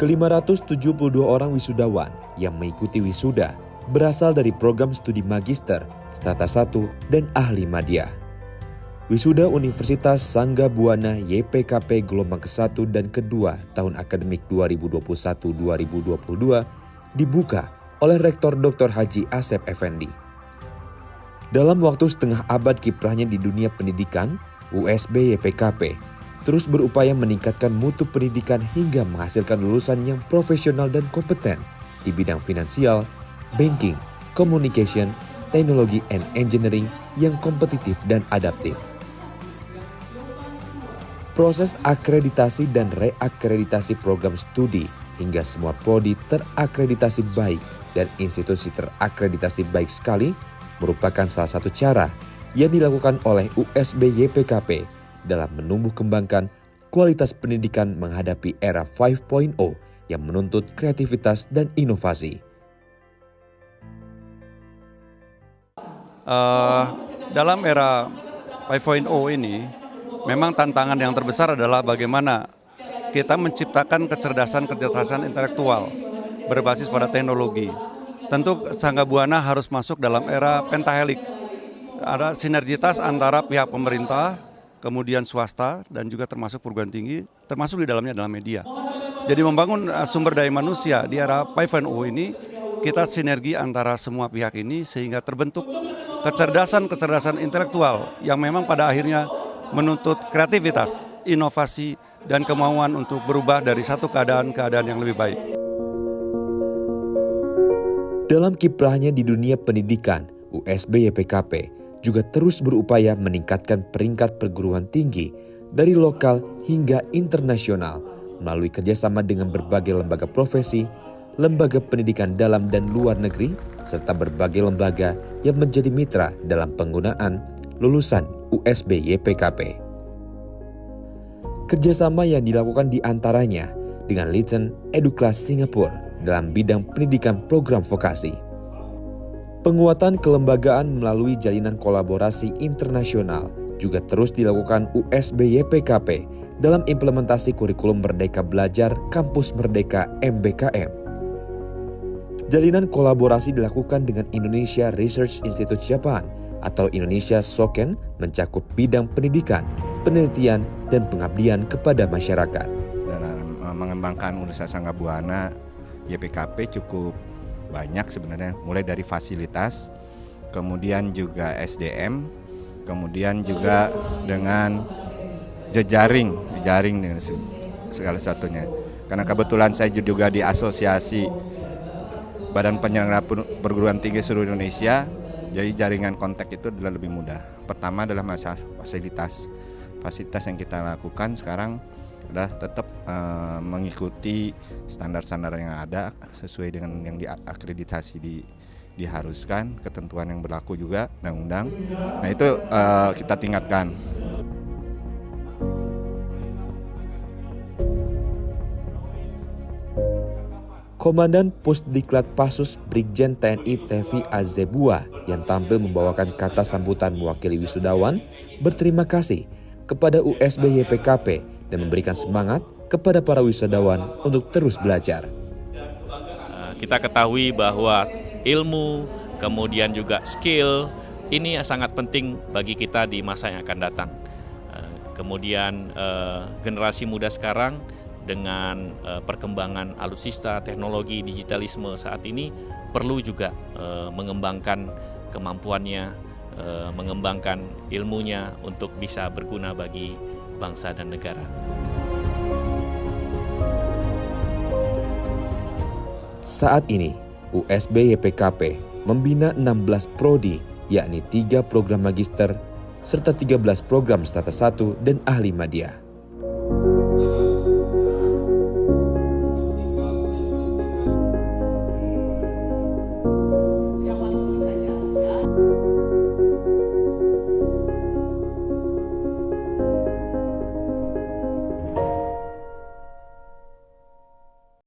Ke-572 orang wisudawan yang mengikuti wisuda berasal dari program studi magister, strata 1, dan ahli madya. Wisuda Universitas Sangga Buana YPKP gelombang ke-1 dan ke-2 tahun akademik 2021-2022 dibuka oleh Rektor Dr. Haji Asep Effendi. Dalam waktu setengah abad kiprahnya di dunia pendidikan, USB YPKP terus berupaya meningkatkan mutu pendidikan hingga menghasilkan lulusan yang profesional dan kompeten di bidang finansial, banking, communication, teknologi and engineering yang kompetitif dan adaptif. Proses akreditasi dan reakreditasi program studi hingga semua prodi terakreditasi baik dan institusi terakreditasi baik sekali merupakan salah satu cara yang dilakukan oleh USB YPKP dalam menumbuh kembangkan kualitas pendidikan menghadapi era 5.0 yang menuntut kreativitas dan inovasi. Dalam era 5.0 ini, memang tantangan yang terbesar adalah bagaimana kita menciptakan kecerdasan intelektual berbasis pada teknologi. Tentu Sangga Buana harus masuk dalam era pentahelix. Ada sinergitas antara pihak pemerintah, kemudian swasta, dan juga termasuk perguruan tinggi, termasuk di dalamnya adalah media. Jadi membangun sumber daya manusia di era 5.0 ini, kita sinergi antara semua pihak ini sehingga terbentuk kecerdasan intelektual yang memang pada akhirnya menuntut kreativitas, inovasi, dan kemauan untuk berubah dari satu keadaan yang lebih baik. Dalam kiprahnya di dunia pendidikan, USB YPKP juga terus berupaya meningkatkan peringkat perguruan tinggi dari lokal hingga internasional melalui kerjasama dengan berbagai lembaga profesi, lembaga pendidikan dalam dan luar negeri, serta berbagai lembaga yang menjadi mitra dalam penggunaan lulusan USB YPKP. Kerjasama yang dilakukan diantaranya dengan Litton Eduklas Singapura dalam bidang pendidikan program vokasi. Penguatan kelembagaan melalui jalinan kolaborasi internasional juga terus dilakukan USB YPKP dalam implementasi kurikulum Merdeka Belajar Kampus Merdeka MBKM. Jalinan kolaborasi dilakukan dengan Indonesia Research Institute Japan atau Indonesia Soken mencakup bidang pendidikan, penelitian, dan pengabdian kepada masyarakat. Dalam mengembangkan Universitas Sangga Buana, YPKP cukup banyak sebenarnya, mulai dari fasilitas, kemudian juga SDM, kemudian juga dengan jejaring dengan segala satunya. Karena kebetulan saya juga di asosiasi Badan Penyelenggara Perguruan Tinggi seluruh Indonesia, jadi jaringan kontak itu adalah lebih mudah. Pertama adalah masalah fasilitas yang kita lakukan sekarang adalah tetap mengikuti standar-standar yang ada sesuai dengan yang diakreditasi diharuskan, ketentuan yang berlaku juga undang-undang. Nah itu kita tingkatkan. Komandan Pusdiklat Pasus Brigjen TNI Tevi Azebua yang tampil membawakan kata sambutan mewakili wisudawan berterima kasih kepada USB YPKP dan memberikan semangat kepada para wisudawan untuk terus belajar. Kita ketahui bahwa ilmu, kemudian juga skill, ini sangat penting bagi kita di masa yang akan datang. Kemudian generasi muda sekarang dengan perkembangan alutsista, teknologi, digitalisme saat ini perlu juga mengembangkan kemampuannya, mengembangkan ilmunya untuk bisa berguna bagi bangsa dan negara. Saat ini, USB YPKP membina 16 prodi, yakni 3 program magister, serta 13 program strata 1 dan ahli madya.